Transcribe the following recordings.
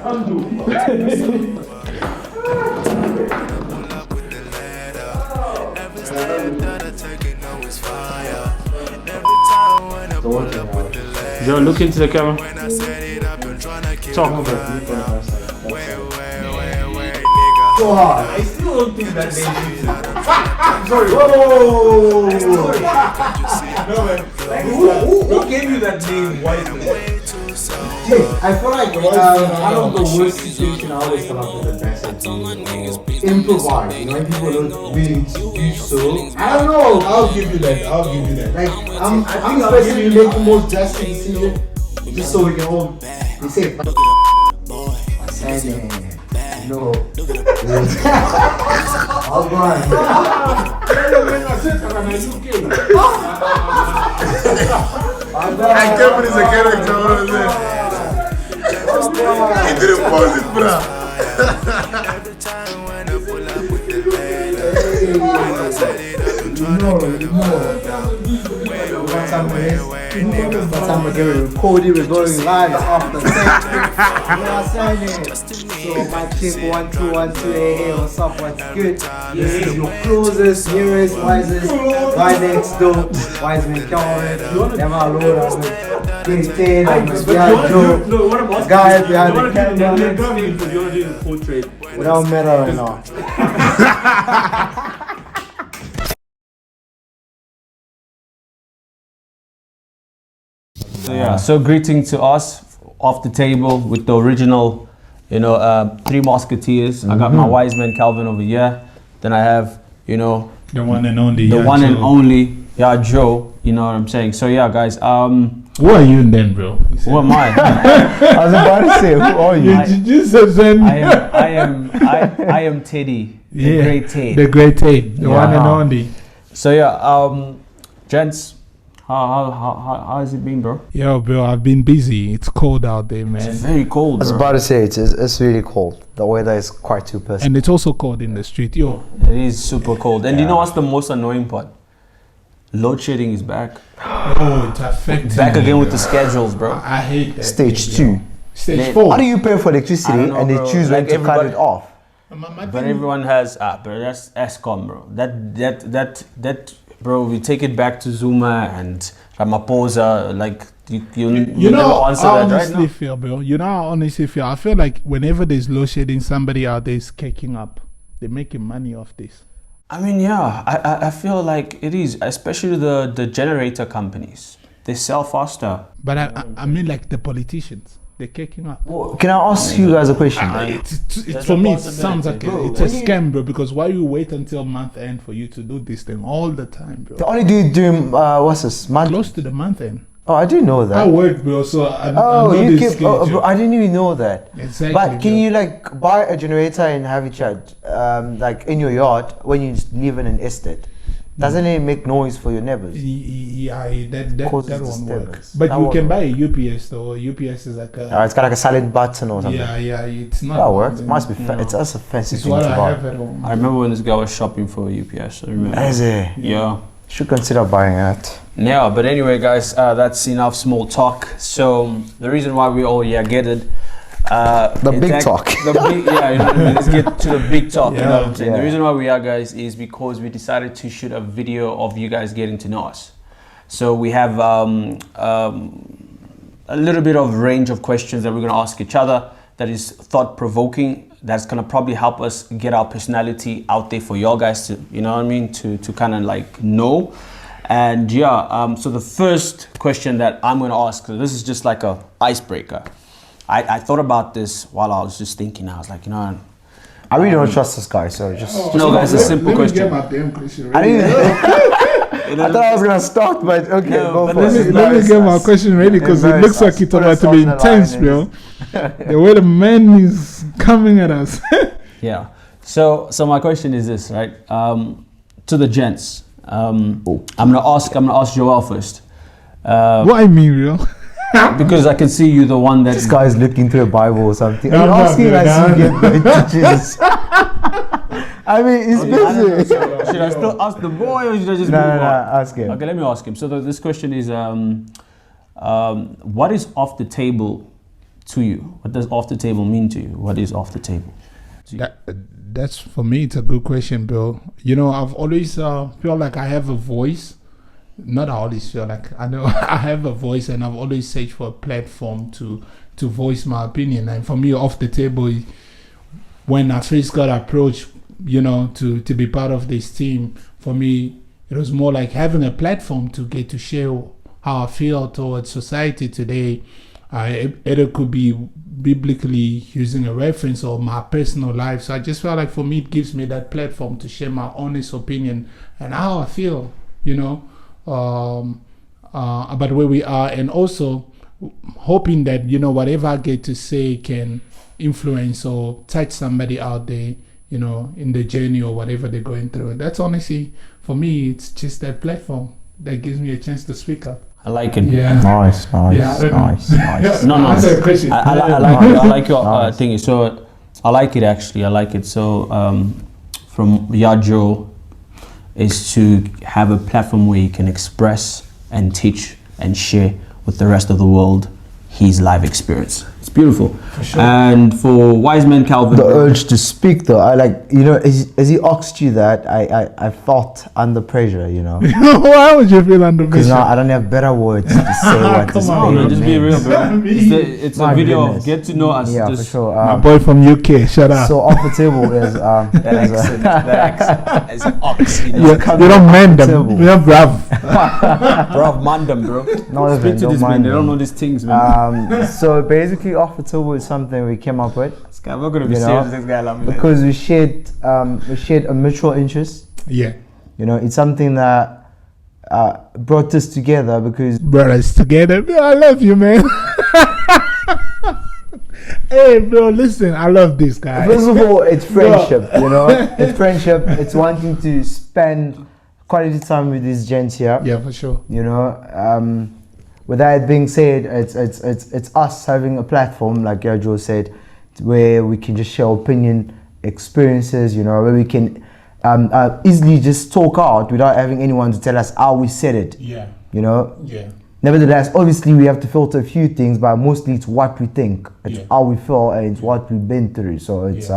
Joe, look into the camera. Talk. I still don't think that name. I'm sorry. Whoa! No man. Who gave you that name, Wiseman? I feel like out of the worst situation, I always come up with the best idea. Improvise, you know, when people don't really do so. I don't know. I'll give you that. Like, I'm especially make the most drastic decision just so we can all be safe. No. All right. I Kevin is a character, what is it? He didn't pause it, bruh. Cody was going live off the set. You know what I'm saying? So my chick 1212, hey, what's up, what's good? This is your closest, nearest, wisest guy next door, Wiseman Calvin. Never alone, I'm with Tate, I'm with Joe, guy behind the camera. Without matter right now. So yeah, so greeting to us off the table with the original, Three Musketeers. I got my Wiseman Calvin over here. Then I have, the one and only. The one and only, Joe. You know what I'm saying? So yeah, guys. Who are you then, bro? Who am I? I was about to say, who are you? I am Teddy, the great Tate. The great Tate, the one and only. So yeah, gents. How has it been, bro? Yo, bro, I've been busy. It's cold out there, man. It's very cold, bro. I was about to say, it's really cold. The weather is quite too personal. And it's also cold in the street, yo. It is super cold. And you know what's the most annoying part? Load shedding is back. Oh, it's affecting back me, again bro. with the schedules, bro. I hate that. Stage 2. Stage 4. How do you pay for electricity and they choose when to cut it off? But everyone has, bro, that's ESCOM, bro. That, bro, we take it back to Zuma and Ramaphosa, like, you never answer I that, honestly right? feel, bro. You know how I honestly feel? I feel like whenever there's load shedding, somebody out there is kicking up. They're making money off this. I mean, yeah, I feel like it is, especially the generator companies. They sell faster. But I mean, like the politicians. They're kicking up. Well, can I ask you guys a question? It's for me, it sounds like it's a scam, bro. Because why you wait until month end for you to do this thing all the time, bro? They only do it during, what's this, month? Close to the month end. Oh, I didn't know that. I work, bro, so I know you this keep, bro, I didn't even know that. Exactly. But can you like buy a generator and have it charged, like in your yard when you live in an estate? Doesn't it make noise for your neighbors? Yeah, that won't work. That But you can won't buy a UPS though. UPS is like a. it's got like a silent button or something. Yeah, it's not. That works. Must be. It's also a fancy It's thing what to I buy. have at home. I remember when this guy was shopping for UPS. I remember. Is it? Yeah. Should consider buying it. Yeah, but anyway, guys, that's enough small talk. So the reason why we all get it. The big talk. The big, yeah, you know what I mean? Let's get to the big talk. You know what I'm saying? Yeah. The reason why we are, guys, is because we decided to shoot a video of you guys getting to know us. So we have a little bit of range of questions that we're going to ask each other that is thought-provoking. That's going to probably help us get our personality out there for y'all guys to, you know what I mean, to kind of like know. And yeah, so the first question that I'm going to ask, so this is just like a icebreaker. I thought about this while I was just thinking. I was like, you know, I really don't trust this guy, so just. No, guys, it's a simple question. Let me get my damn question I ready. didn't. I thought I was gonna start, but okay, No, go but for it. Let me get my question ready because it looks like it's about to be intense, bro. The way the man is coming at us. Yeah. So my question is this, right? To the gents. I'm gonna ask Joel first. What I mean, bro? Because I can see you the one This that guy's looking through a Bible or something. Are you I'm not, asking bro, us to no. get messages? I mean, he's busy. should I still ask the boy or should I just No, move on? ask him. Okay, let me ask him. So this question is what is off the table to you? What does off the table mean to you? What is off the table? That's for me. It's a good question, Bill. You know, I've always feel like I have a voice. Not I always feel like I know I have a voice, and I've always searched for a platform to voice my opinion. And for me, off the table, when I first got approached, you know, to be part of this team, for me, it was more like having a platform to get to share how I feel towards society today. It could be biblically using a reference or my personal life. So I just felt like for me, it gives me that platform to share my honest opinion and how I feel, you know, about where we are, and also hoping that, you know, whatever I get to say can influence or touch somebody out there, you know, in the journey or whatever they're going through. That's honestly, for me, it's just that platform that gives me a chance to speak up. I like it. Yeah. Nice. No. Answer the question. I like your thing. So I like it actually. I like it. So from Yajo is to have a platform where you can express and teach and share with the rest of the world his life experience. It's beautiful. For sure. And for Wise Man Calvin, The urge to speak, though, I like, you know, as he asked you that, I felt under pressure, you know, Why would you feel under because pressure? now I don't have better words to say what Come this on, no, man just be real, bro. It's My a video goodness. of get to know us. Yeah, for Just sure. My boy from UK, shut up. So off the table is that accent is an ox. You you, know? you don't mind them. Table. You're brav. Bro, man them, bro. No, Speak to don't this man. mind They don't them. know these things, man. So basically, off the table is something we came up with This guy, I'm not gonna be you know, serious. This guy, love me. because we shared a mutual interest. Yeah. You know, it's something that brought us together because Brothers together. Bro, I love you, man. Hey, bro, listen, I love this guy. first of all, it's friendship. You know, it's friendship. It's wanting to spend quality time with these gents here. Yeah, for sure. You know, with that being said, it's us having a platform, like Yajo said, where we can just share opinion, experiences, you know, where we can easily just talk out without having anyone to tell us how we said it, Yeah. you know. Yeah. Nevertheless, obviously we have to filter a few things, but mostly it's what we think, it's Yeah. how we feel, and it's what we've been through. So it's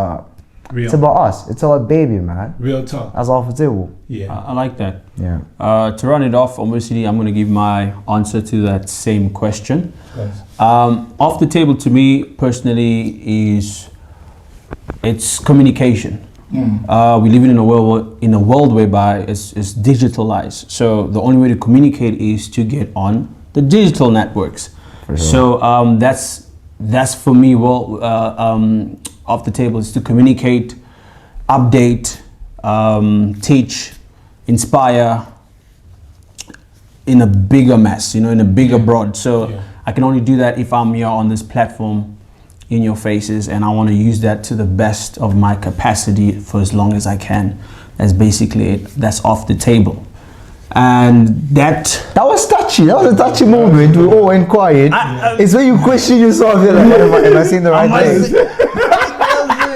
Real. it's about us. It's our baby, man. Real talk. That's off the table. Yeah. I like that. Yeah. To run it off, obviously, I'm going to give my answer to that same question. Yes. Off the table to me personally it's communication. We live in a world whereby it's digitalized. So the only way to communicate is to get on the digital networks. So that's for me. Off the table is to communicate, update, teach, inspire in a bigger mass, you know, in a bigger broad. So I can only do that if I'm here on this platform in your faces, and I want to use that to the best of my capacity for as long as I can. That's basically it. That's off the table. And that was touchy. That was a touchy moment. We all went quiet. It's when you question yourself. You're like, am I saying the right thing?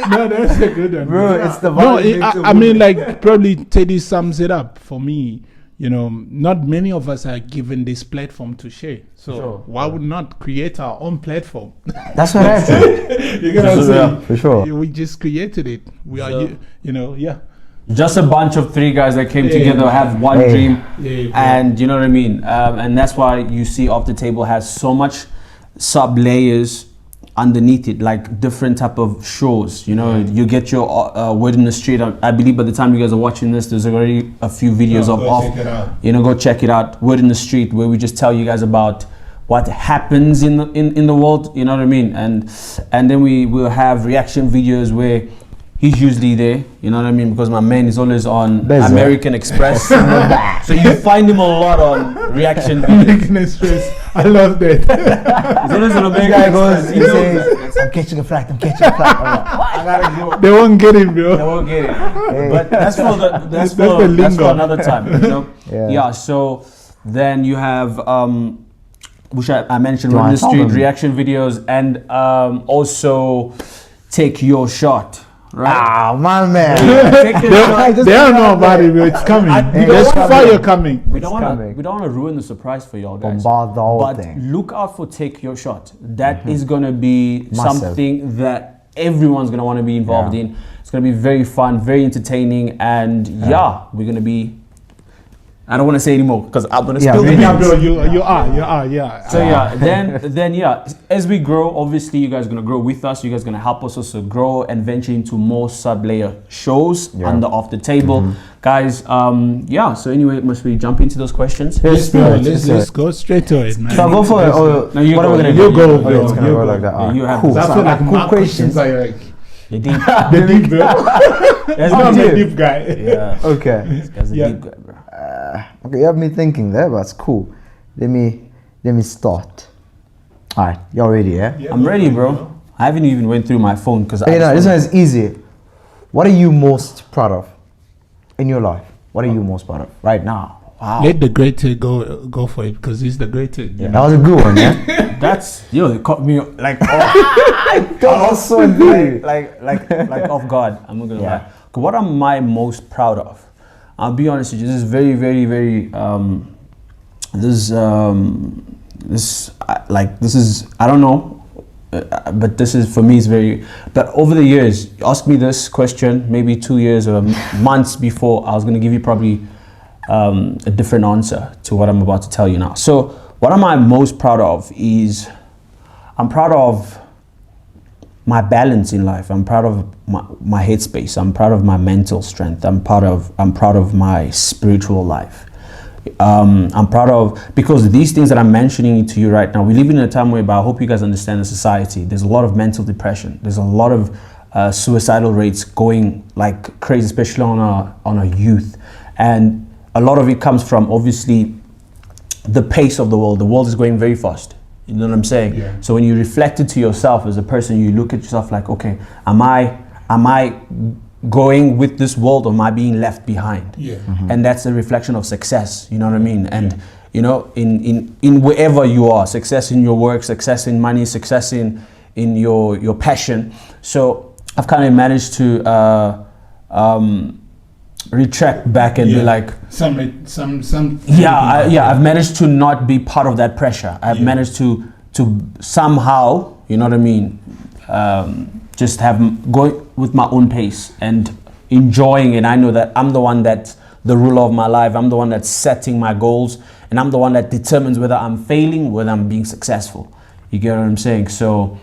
No, that's a good one. Bro, it's the No, vibe. I mean, like, probably Teddy sums it up for me. You know, not many of us are given this platform to share. So why would not create our own platform? That's what happened. You get what I'm saying? For sure. We just created it. We are, you know, yeah. just a bunch of three guys that came together, have one Hey. dream, Yeah, and you know what I mean. And that's why you see Off the Table has so much sub layers underneath it, like different type of shows. You know, you get your Word in the Street. I believe by the time you guys are watching this, there's already a few videos of go Off. check it out. You know, go check it out. Word in the Street, where we just tell you guys about what happens in the world. You know what I mean? And then we will have reaction videos where he's usually there, you know what I mean? Because my man is always on Bezza. American Express. So you find him a lot on reaction videos. Making it stress. I love that. He's always on This American guy Express. goes, He he knows says, I'm catching a flight, I'm catching a flight. I'm like, I gotta go. They won't get it, I bro. won't get it. But that's for That's the that's for lingo. another time, you know? Yeah. So then you have which I mentioned Do on I the tell street them? reaction videos, and also Take Your Shot. right? Ah, my man. Take your shot. They don't know about it, but it's coming. There's fire coming. We don't coming. want to ruin the surprise for y'all guys. Bombard the whole but thing. look out for Take Your Shot. That is gonna be Massive. something that everyone's gonna want to be involved Yeah. in. It's gonna be very fun, very entertaining, and we're gonna be. I don't want to say anymore because I'm gonna spill the really. Yeah, beans. bro, you are, yeah. So then as we grow, obviously you guys are gonna grow with us. You guys are gonna help us also grow and venture into more sub-layer shows under Off the Table, guys. So anyway, must we jump into those questions? Yes, bro. Let's go straight to it, man. So I'll go for it. Or No, you what go. are we gonna You do? go, Okay, bro. it's gonna You go go. like that. Yeah, Alright, you have cool. this. I So feel like cool my questions. questions are like The deep. the deep, bro. That's I'm the a deep. deep guy. Yeah, Okay. that's the Yeah. deep guy, bro. Okay, you have me thinking there, but it's cool. Let me start. Alright, y'all ready, yeah? I'm ready, bro. I haven't even went through my phone because Hey, no, this one is easy. What are you most proud of in your life? What are you most proud of right now? Wow. Let the greater go for it because he's the greater. That was a good one, yeah? That's it caught me like That was so good. like off guard. I'm not gonna Yeah. lie. 'Cause what am I most proud of? I'll be honest with you. This is very, very, very. This is I don't know, but this is for me is very. But over the years, ask me this question maybe 2 years or months before, I was gonna give you probably a different answer to what I'm about to tell you now. So what am I most proud of is I'm proud of my balance in life. I'm proud of my headspace. I'm proud of my mental strength. I'm proud of my spiritual life. I'm proud of, because these things that I'm mentioning to you right now, we live in a time whereby I hope you guys understand the society. There's a lot of mental depression. There's a lot of suicidal rates going like crazy, especially on our youth. And a lot of it comes from obviously the pace of the world. The world is going very fast. You know what I'm saying? Yeah. So when you reflect it to yourself as a person, you look at yourself like, okay, am I going with this world or am I being left behind? Yeah. And that's a reflection of success. You know what I mean? And you know, in wherever you are, success in your work, success in money, success in your passion. So I've kind of managed to retract back and be like, some. I've managed to not be part of that pressure. I've managed to somehow, you know what I mean, just go with my own pace and enjoying. And I know that I'm the one that's the ruler of my life. I'm the one that's setting my goals, and I'm the one that determines whether I'm failing, whether I'm being successful. You get what I'm saying? So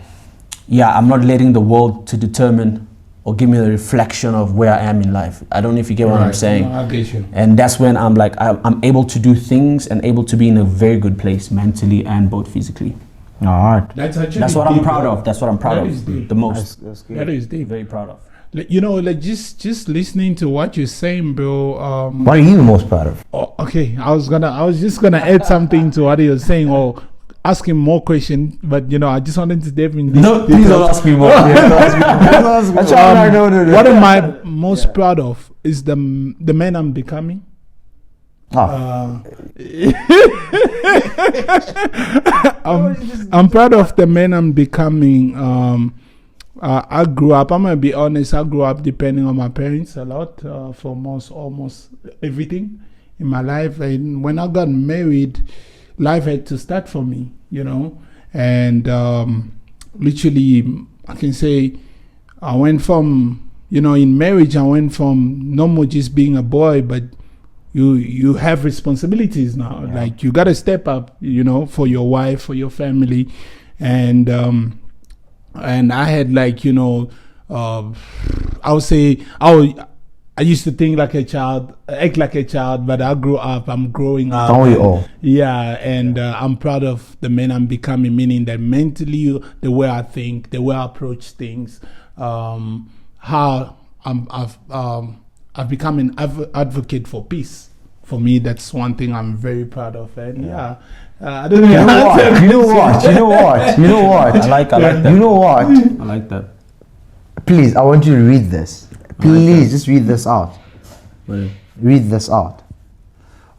yeah, I'm not letting the world to determine or give me the reflection of where I am in life. I don't know if you get what I'm saying. No, I get you. And that's when I'm like, I'm able to do things and able to be in a very good place mentally and both physically. Alright. That's actually That's what I'm deep, proud bro. of. That's what I'm proud That of is deep. the most. That's good. That is deep. Very proud of. Like, you know, like just listening to what you're saying, bro. What are you most proud of? Oh, okay, I was just gonna add something to what he was saying, or ask him more questions, but you know, I just wanted to dive in. No, please don't ask me more. What am I most proud of is the man I'm becoming. I'm proud of the man I'm becoming. I grew up, I'm gonna be honest, I grew up depending on my parents a lot for almost everything in my life. And when I got married, life had to start for me, you know. And literally, I can say I went from, you know, in marriage, I went from no more just being a boy, but you have responsibilities now. Yeah. Like you got to step up, you know, for your wife, for your family. And I had like, you know, I would say I used to think like a child, act like a child, but I grew up, I'm growing up. Don't we all? Yeah, and I'm proud of the man I'm becoming, meaning that mentally, the way I think, the way I approach things, how I've become an advocate for peace. For me, that's one thing I'm very proud of. And I don't know. You know what? I like that. You know what? I like that. Please, I want you to read this. Please, just read this out. Well, Read this out.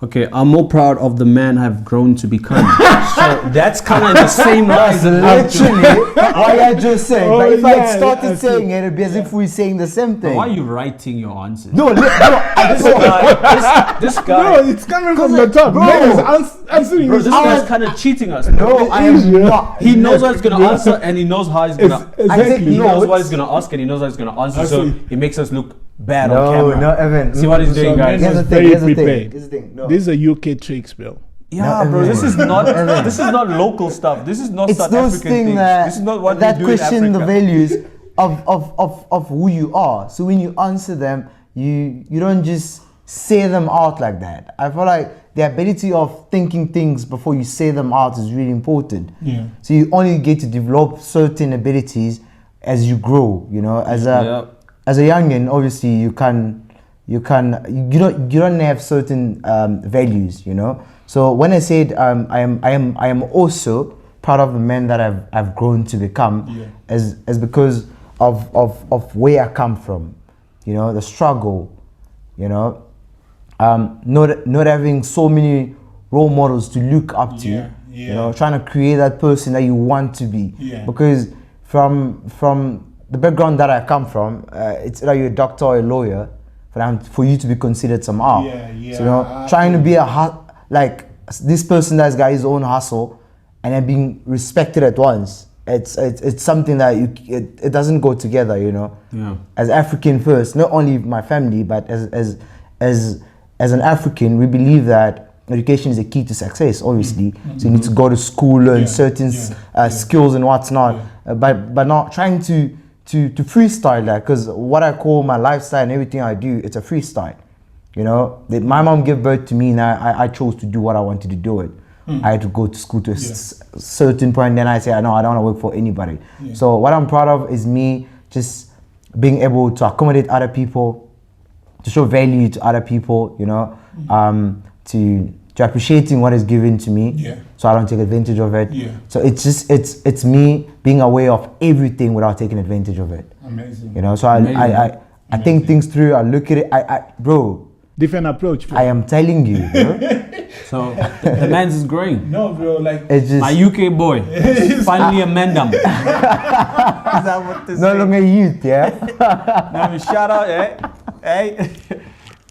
Okay, I'm more proud of the man I've grown to become. So that's kind of the same That's line. literally what I just said. Oh, but if yeah, I started yeah, saying it, it'd be as if we're saying the same thing. Why are you writing your answers? No, I This guy, No, it's coming from the top. Bro. Man is answering bro, his this I guy's was- kind of cheating us. no, I am not. He knows what he's gonna answer, and he knows how he's gonna. Exactly. I take He knows notes. what he's gonna ask, and he knows how he's gonna answer. So Absolutely. it makes us look bad on No, camera. no, Evan. See what he's doing, So guys. man Here's the was thing. very Here's the thing. prepared. Here's the thing. No. These are UK tricks, Bill. Yeah, No, bro, this is not Evan. this is not local stuff. This is not It's South those African things things. that This is not what that we do in question the Africa. values of who you are. So when you answer them, you don't just say them out like that. I feel like the ability of thinking things before you say them out is really important. Yeah. So you only get to develop certain abilities as you grow. You know, as a youngin, obviously you don't have certain values. You know. So when I said I am also proud of the man that I've grown to become, as because of where I come from. You know, the struggle. You know, not having so many role models to look up to. Yeah, You know, trying to create that person that you want to be. Yeah. Because from the background that I come from, it's either you're a doctor or a lawyer for you to be considered somehow. Yeah, yeah, So, you know, trying to be like this person that's got his own hustle and then being respected at once. It's something that it doesn't go together, you know. Yeah. As African first, not only my family, but as an African, we believe that education is the key to success. Obviously, so you need to go to school, learn certain skills and what's not, but not trying to freestyle that. Because what I call my lifestyle and everything I do, it's a freestyle. You know, my mom gave birth to me, and I chose to do what I wanted to do it. I had to go to school to a certain point. Then I say, no, I don't want to work for anybody. So what I'm proud of is me just being able to accommodate other people, to show value to other people, you know, to appreciating what is given to me, so I don't take advantage of it. So it's me being aware of everything without taking advantage of it. Amazing. You know, so I think things through. I look at it. Bro, Different approach, bro. I am telling you, bro. So the man's is growing. No, bro, like It's just My UK boy, finally a mandam. no longer youth, yeah. Now shout out, hey.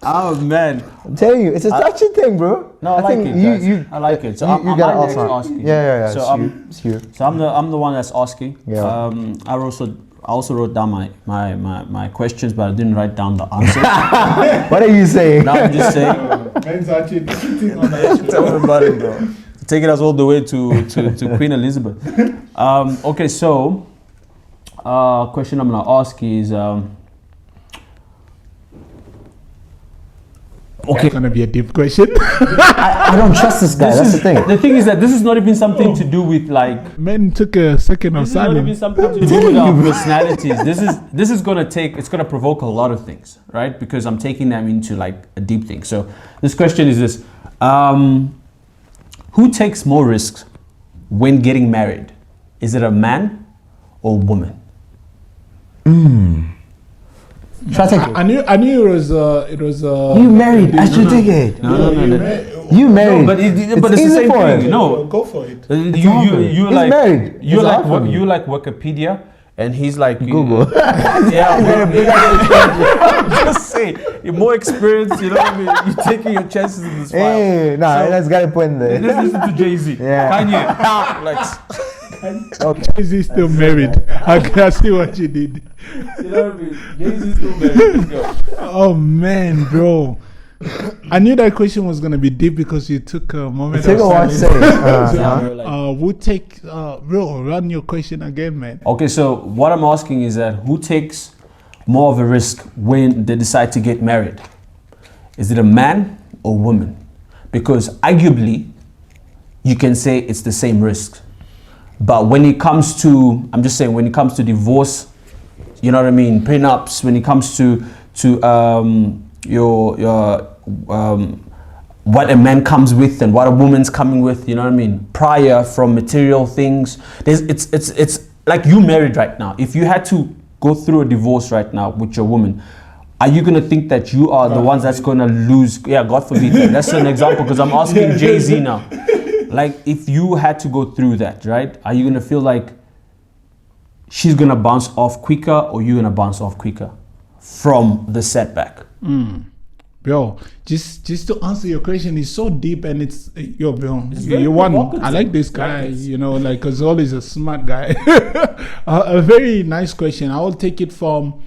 Oh man. I'm telling you, it's a touchy thing, bro. No, I like think it, guys. I like it. So I'm gotta next ask. asking. Yeah. So it's you. So I'm the one that's asking. Yeah. I also wrote down my questions, but I didn't write down the answers. What are you saying? Now I'm just saying. man's actually sitting on the Tell me about it, bro. Taking us all the way to Queen Elizabeth. Okay, so question I'm gonna ask is okay. It's gonna be a deep question. I don't trust this guy. That's the thing. The thing is that this is not even something to do with like. Man took a second of This is not even silence. something to do with our personalities. This is gonna provoke a lot of things, right? Because I'm taking them into like a deep thing. So this question is this: who takes more risks when getting married? Is it a man or a woman? Try to take it. I knew it was You married. I should take it. No. You married. No, but it's the easy same for thing. him. No, go for it. you're He's like married. You're It's like hard for me. you like Wikipedia, and he's like Google. Yeah, just say you're more experienced. You know what I mean? You're taking your chances in this file. Hey, nah, So- that's got a point there. Let's listen to Jay-Z. Yeah. Kanye. Like, Is he still married? I see what you did. you know what I mean? Jay-Z still married. Let's go. Oh man, bro. I knew that question was gonna be deep because you took a moment. Take of a one silence. second. Yeah, bro, like- We'll take bro, run your question again, man. Okay, so what I'm asking is that who takes more of a risk when they decide to get married? Is it a man or woman? Because arguably, you can say it's the same risk. But when it comes to, I'm just saying, when it comes to divorce, you know what I mean, prenups, when it comes to what a man comes with and what a woman's coming with, you know what I mean, prior from material things. It's like you married right now. If you had to go through a divorce right now with your woman, are you gonna think that you are the ones that's gonna lose? Yeah, God forbid. That's an example because I'm asking Jay-Z now. Like, if you had to go through that, right? Are you gonna feel like she's gonna bounce off quicker, or you gonna bounce off quicker from the setback? Bro, just to answer your question, it's so deep and it's bro. very You won. provocative. I like this guy. You know, like cause always a smart guy. A very nice question. I will take it from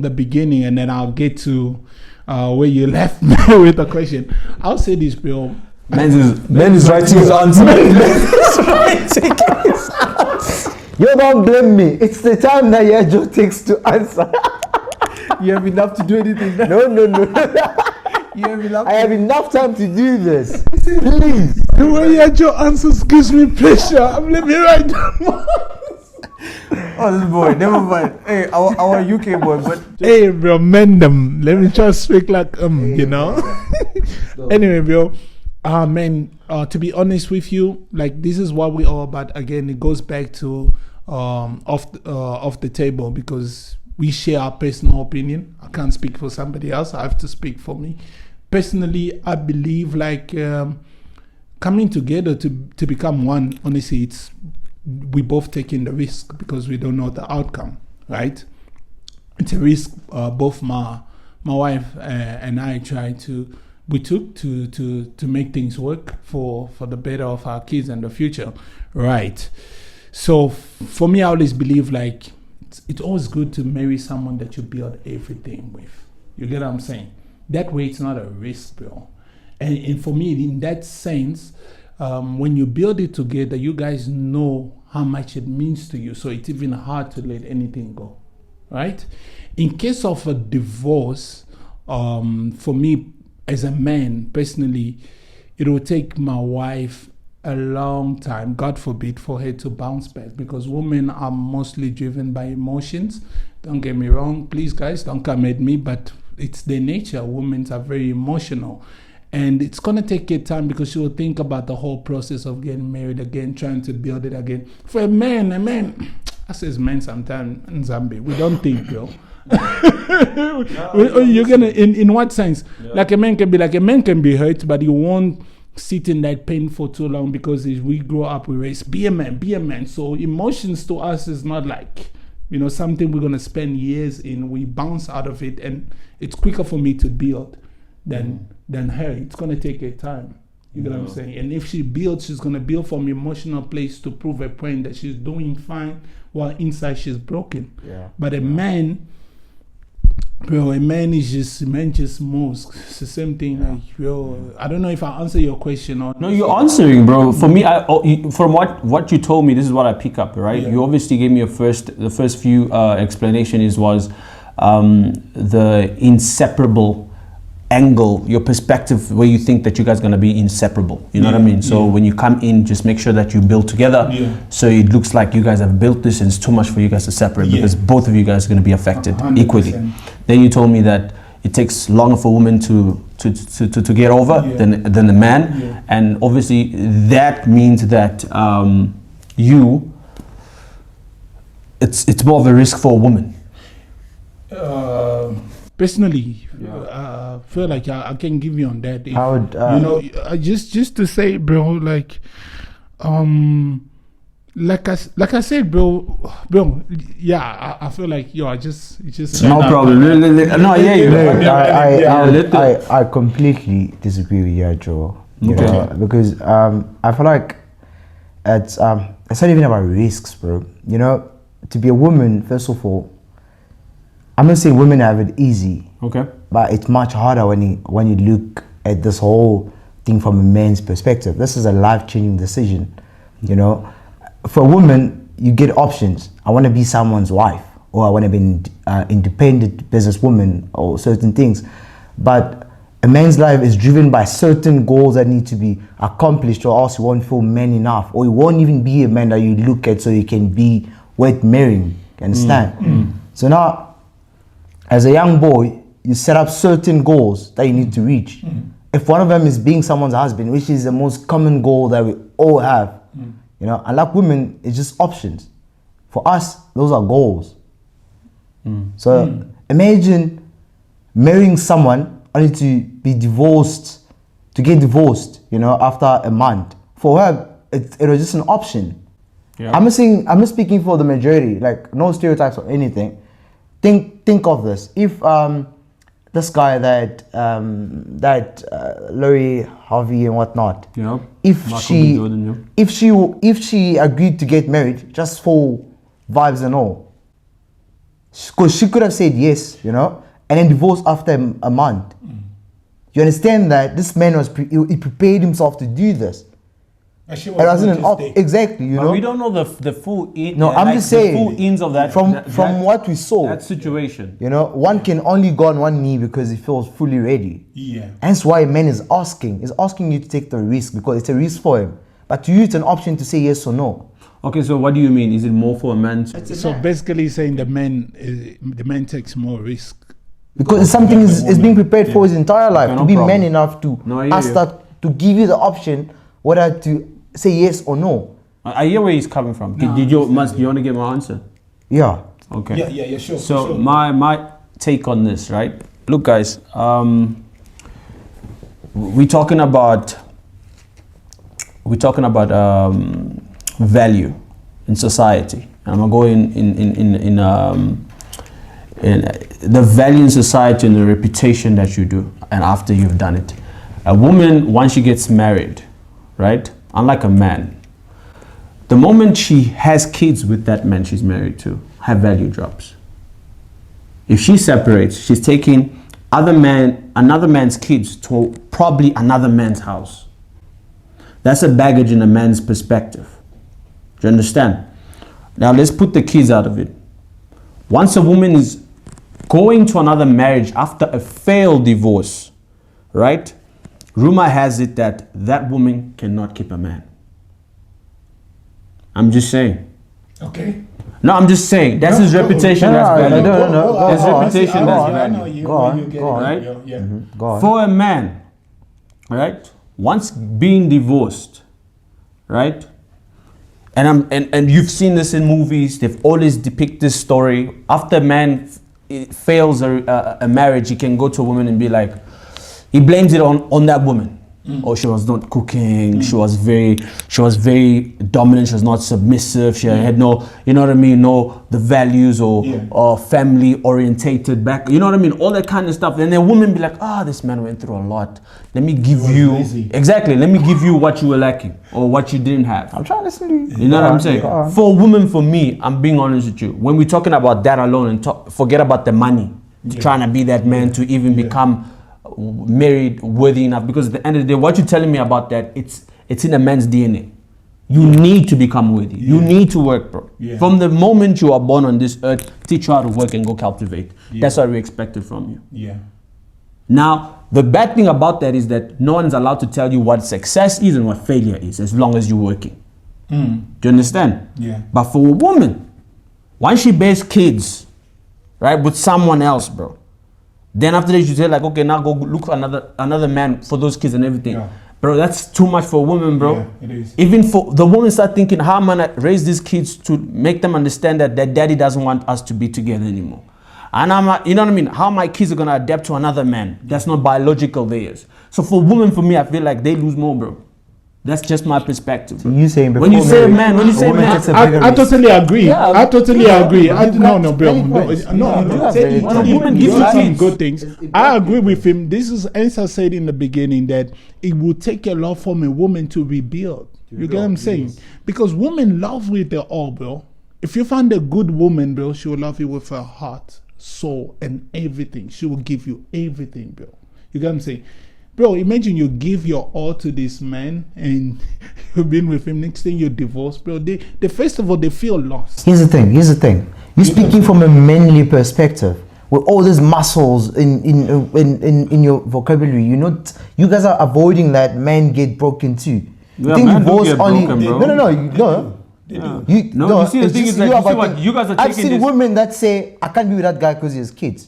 the beginning, and then I'll get to where you left me with the question. I'll say this, bro. Man is writing his answer. You don't blame me. It's the time that Yajo takes to answer. You have enough to do anything. No. You have enough. I have enough time to do this. Please. The way your answers gives me pressure. Let me write down. Oh, this boy, never mind. Hey, our UK boy, but Hey, bro, mend them. Let me try to speak like you know. Anyway, bro, man, to be honest with you, like this is what we are about. Again, it goes back to off the table because we share our personal opinion. I can't speak for somebody else. I have to speak for me. Personally, I believe like coming together to become one. Honestly, it's we both taking the risk because we don't know the outcome, right? It's a risk both my wife and I took to make things work for the better of our kids and the future, right? So for me, I always believe like it's always good to marry someone that you build everything with. You get what I'm saying? That way, it's not a risk, bro. And for me, in that sense, when you build it together, you guys know how much it means to you. So it's even hard to let anything go, right? In case of a divorce, for me as a man personally, it will take my wife a long time, God forbid, for her to bounce back, because women are mostly driven by emotions. Don't get me wrong, please guys, don't come at me, but it's their nature. Women are very emotional. And it's going to take her time because she will think about the whole process of getting married again, trying to build it again. For a man, I says men sometimes in Zambia, we don't think, bro. You're going to, in what sense? Yeah. Like a man can be hurt, but he won't sit in that pain for too long because as we grow up, we raise, be a man. So emotions to us is not like, something we're going to spend years in. We bounce out of it, and it's quicker for me to build than her. It's going to take her time. You get what I'm saying? And if she builds, she's going to build from emotional place to prove a point that she's doing fine while inside she's broken. Yeah. But a man just moves. It's the same thing. Yeah. Like, bro, I don't know if I answer your question or no. You're answering, bro. For me, from what you told me, this is what I pick up, right? Yeah. You obviously gave me the first few explanation was the inseparable angle, your perspective, where you think that you guys are going to be inseparable. You know what I mean? So when you come in, just make sure that you build together. Yeah. So it looks like you guys have built this and it's too much for you guys to separate because both of you guys are going to be affected 100%. Equally. Then you told me that it takes longer for women to get over than a man. Yeah. And obviously that means that it's more of a risk for a woman. Personally, I feel like I can give you on that. If, I would, just to say, bro, like I said, bro, yeah, I feel like it's just no problem. No, yeah, you. I completely disagree with you, Joe. Because I feel like it's not even about risks, bro. To be a woman, first of all, I'm not saying women have it easy. Okay. But it's much harder when you look at this whole thing from a man's perspective. This is a life-changing decision. For a woman, you get options. I want to be someone's wife, or I want to be an independent businesswoman, or certain things. But a man's life is driven by certain goals that need to be accomplished, or else you won't feel man enough, or you won't even be a man that you look at so you can be worth marrying. You understand? So now, as a young boy, you set up certain goals that you need to reach. If one of them is being someone's husband, which is the most common goal that we all have, unlike women, it's just options. For us, those are goals. So imagine marrying someone only to be divorced, to get divorced, you know, after a month. For her, it was just an option. Yeah. I'm not speaking for the majority, like no stereotypes or anything. Think of this. If this guy that Laurie Harvey and whatnot, Yeah. if Michael she B. Jordan, if she agreed to get married just for vibes and all, because she could have said yes, you know, and then divorce after a month. You understand that this man he prepared himself to do this. It wasn't an exactly, you But know. we don't know the full No, I'm just saying, the full ins of that from that- what we saw, that situation. you know, one can only go on one knee because he feels fully ready. Yeah. Hence why a man is asking you to take the risk, because it's a risk for him. But to you, it's an option to say yes or no. Okay, so what do you mean? Is it more for a man? So basically saying the man takes more risk. Because it's something is being prepared for his entire life, Okay, to no be problem. man enough to No, I hear ask you. that, to give you the option whether to say yes or no. I hear where he's coming from. Do you want to get my answer? Yeah. Okay. Yeah, sure. So my take on this, right? Look, guys, we're talking about value in society. And I'm gonna go in the value in society and the reputation that you do, and after you've done it. A woman, once she gets married, right? Unlike a man, the moment she has kids with that man she's married to, her value drops. If she separates, she's taking another man's kids to probably another man's house. That's a baggage in a man's perspective. Do you understand? Now let's put the kids out of it. Once a woman is going to another marriage after a failed divorce, right? Rumor has it that that woman cannot keep a man. I'm just saying. Okay. No, I'm just saying. That's his reputation. That's value. No. His reputation. That's I know value. you. Go on, you get go it. on. Right? Yeah. Go on. For a man, right? Once being divorced, right? And you've seen this in movies. They've always depict this story. After a man fails a marriage, he can go to a woman and be like, he blames it on that woman. Or she was not cooking. She was very dominant. She was not submissive. She had no, you know what I mean, no the values or family orientated back. You know what I mean, all that kind of stuff. And the woman be like, this man went through a lot. Let me give you exactly. Let me give you what you were lacking or what you didn't have. I'm trying to listen to you. You know what I'm saying? For a woman, for me, I'm being honest with you. When we're talking about that alone and forget about the money, trying to be that man to even become married worthy enough, because at the end of the day, what you're telling me about that, it's in a man's DNA. You need to become worthy. You need to work, bro. From the moment you are born on this earth, teach you how to work and go cultivate. That's what we expected from you. Yeah. Now, the bad thing about that is that no one's allowed to tell you what success is and what failure is, as long as you're working. Do you understand? Yeah. But for a woman, once she bears kids, right, with someone else, bro, then after that you say like, okay, now go look for another man for those kids and everything. Yeah. Bro, that's too much for a woman, bro. Yeah, it is. Even for the woman start thinking, how am I gonna raise these kids to make them understand that their daddy doesn't want us to be together anymore? And you know what I mean? How my kids are gonna adapt to another man that's not biological theirs. So for women, for me, I feel like they lose more, bro. That's just my perspective. You saying before when you say marriage, man, when you a say woman man, takes a bigger I risk. totally agree. Yeah, I totally agree. but I, you've no, got no, bro. many No, points. no, You no. have Say very it. good You points. give You have some kids. good things. I agree with him. This is Ensa said in the beginning that it will take a lot from a woman to rebuild. You get what I'm saying? Because women love with their all, bro. If you find a good woman, bro, she will love you with her heart, soul, and everything. She will give you everything, bro. You get what I'm saying? Bro, imagine you give your all to this man and you've been with him. Next thing you're divorced, bro. They first of all, they feel lost. Here's the thing. You're speaking from a manly perspective. With all these muscles in your vocabulary, you guys are avoiding that men get broken too. Yeah, think men do divorce get only broken, bro. no. Yeah. You No, you see, the it's thing just is like, you you see about what you guys are I've taking seen this. women that say I can't be with that guy because he has kids.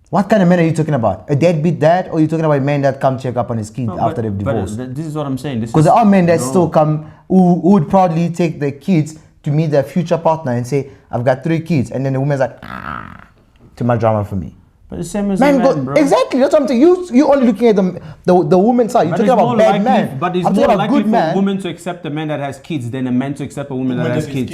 What kind of men are you talking about? A deadbeat dad, or are you talking about a man that come check up on his kids No, after they've but divorced? this is what I'm saying. Because there are men that still come who would proudly take their kids to meet their future partner and say, I've got 3 kids. And then the woman's like, too much drama for me. But the same as Man, a man, bro. exactly. That's what I'm saying. You only looking at the woman's side. You're But talking it's more about bad likely, man. but it's I'm more talking about likely good for a man. woman to accept a man that has kids than a man to accept a woman that has kids.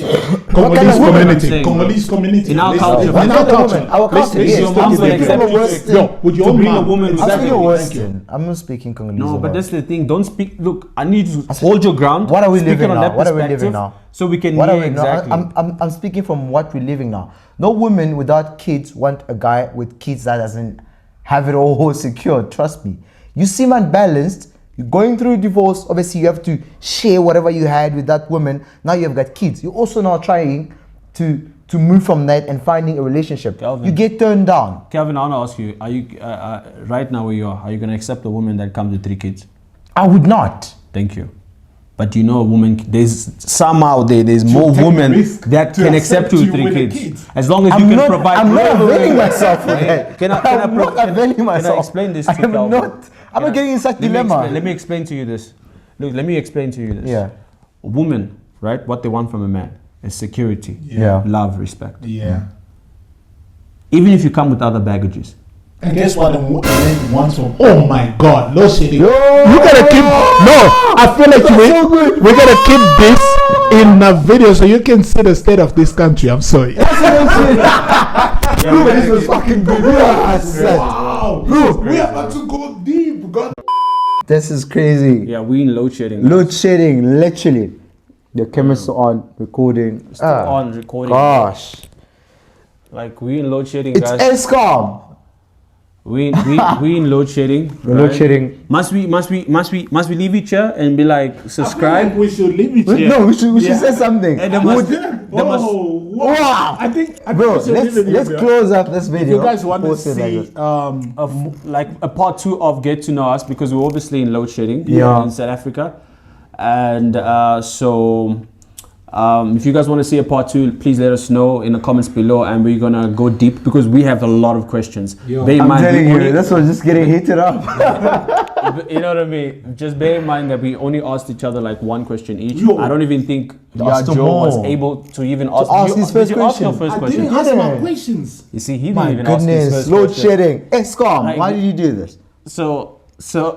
Congolese woman? community. Congolese community. In our Listen, culture, in our culture. Our culture, Listen, yes. your mom mom will will accept accept you Western. Yo, with your to own bring a mom. woman with I'm Exactly. speaking Thank Western. I'm not speaking Congolese. No, or but what. that's the thing. Don't speak. Look, I need you to hold your ground. What are we Speak living on now? that What are we living perspective now? So we can What hear are we exactly. I'm speaking from what we're living now. No woman without kids want a guy with kids that doesn't have it all secured. Trust me. You seem unbalanced. You're going through a divorce. Obviously, you have to share whatever you had with that woman. Now you have got kids. You're also now trying to move from that and finding a relationship. Calvin. You get turned down. Kevin, I want to ask you: are you right now where you are you going to accept a woman that comes with 3 kids? I would not. Thank you. But you know, a woman. There's somehow there's more take the women risk that to can accept accept you you with 3 with the kids. kids. As long as I'm you can not, provide. I'm not Wait, wait, availing wait. myself for that. Can I I'm not availing myself. Can I explain this to I'm Calvin? not. I'm not getting in such dilemma. Let me explain to you this. Look, let me explain to you this. Yeah. A woman, right? What they want from a man is security, Yeah. love, respect. Yeah. Even if you come with other baggages. And guess what? The man wants from. Oh my God! No shitting. You gotta keep. No, I feel like we gotta keep this in a video so you can see the state of this country. I'm sorry. This was fucking good. Wow. We are about to go deep. God. This is crazy. Yeah, we in load shedding. Load shedding, literally. The cameras are on, recording. Still on recording. Gosh. Like we in load shedding, It's guys. ESCOM. We in load shedding. We're load shedding. Must we leave each other and be like subscribe? We should leave it here. No, we should say something. And there must, there must, Wow. I think Bro, we should leave it let's here. close up this video. If you guys want to Post it like see, this. like a part 2 of Get to Know Us, because we're obviously in load shedding Yeah. in South Africa, and so if you guys want to see a part 2, please let us know in the comments below, and we're gonna go deep because we have a lot of questions. Bear in I'm mind, we telling you, only- this was just getting heated up. you know what I mean? Just bear in mind that we only asked each other like 1 question each. Yo. I don't even think asked Joe was more. able to even ask. ask Did his you, first did you ask your question. first I question? didn't ask my Yeah. questions. You see, he didn't My even ask his goodness, first load question. shedding. ESCOM, Like- why did you do this? So Oh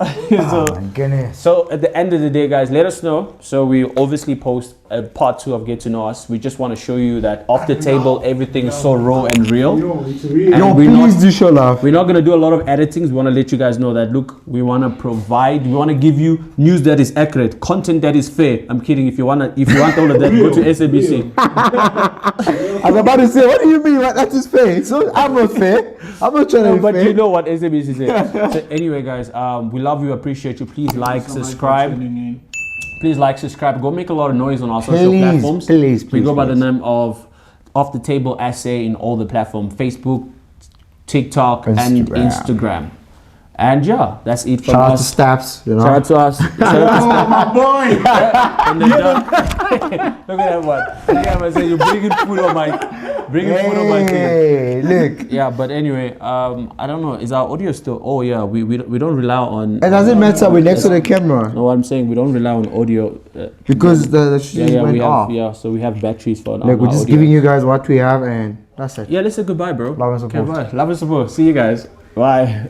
my goodness. So at the end of the day, guys, let us know. So we obviously post a part 2 of Get to Know Us. We just want to show you that off the table, everything is so raw and real. Yo, it's real. And Yo, we're please not, do show love. we're not going to do a lot of editings. We want to let you guys know that, look, we want to provide, we want to give you news that is accurate, content that is fair. I'm kidding. If you want all of that, go to SABC. I was about to say, what do you mean? That is fair. So I'm not fair. I'm not trying to be But fair. you know what SABC said. So anyway, guys, we love you, appreciate you. Please like, subscribe. Please like, subscribe. Go make a lot of noise on our social Please, platforms. please, We go by the please. name of Off the Table SA in all the platforms: Facebook, TikTok, and Instagram. Instagram. And yeah, that's it from Shout out to us. Staps, you know. Shout out to us. Shout out to My boy. and then look at that one. Look at him say you're bringing food on my thing. Hey, look. Yeah, but anyway, I don't know. Is our audio still? Oh yeah, we don't rely on. It doesn't matter. We're next to the camera No, what I'm saying, we don't rely on audio. because the shit Yeah, went we have. off. Yeah, so we have batteries for. Like, we're just audio. giving you guys what we have, and that's it. Yeah, let's say goodbye, bro. Love and support. Okay, bye. Love and support. See you guys. Bye.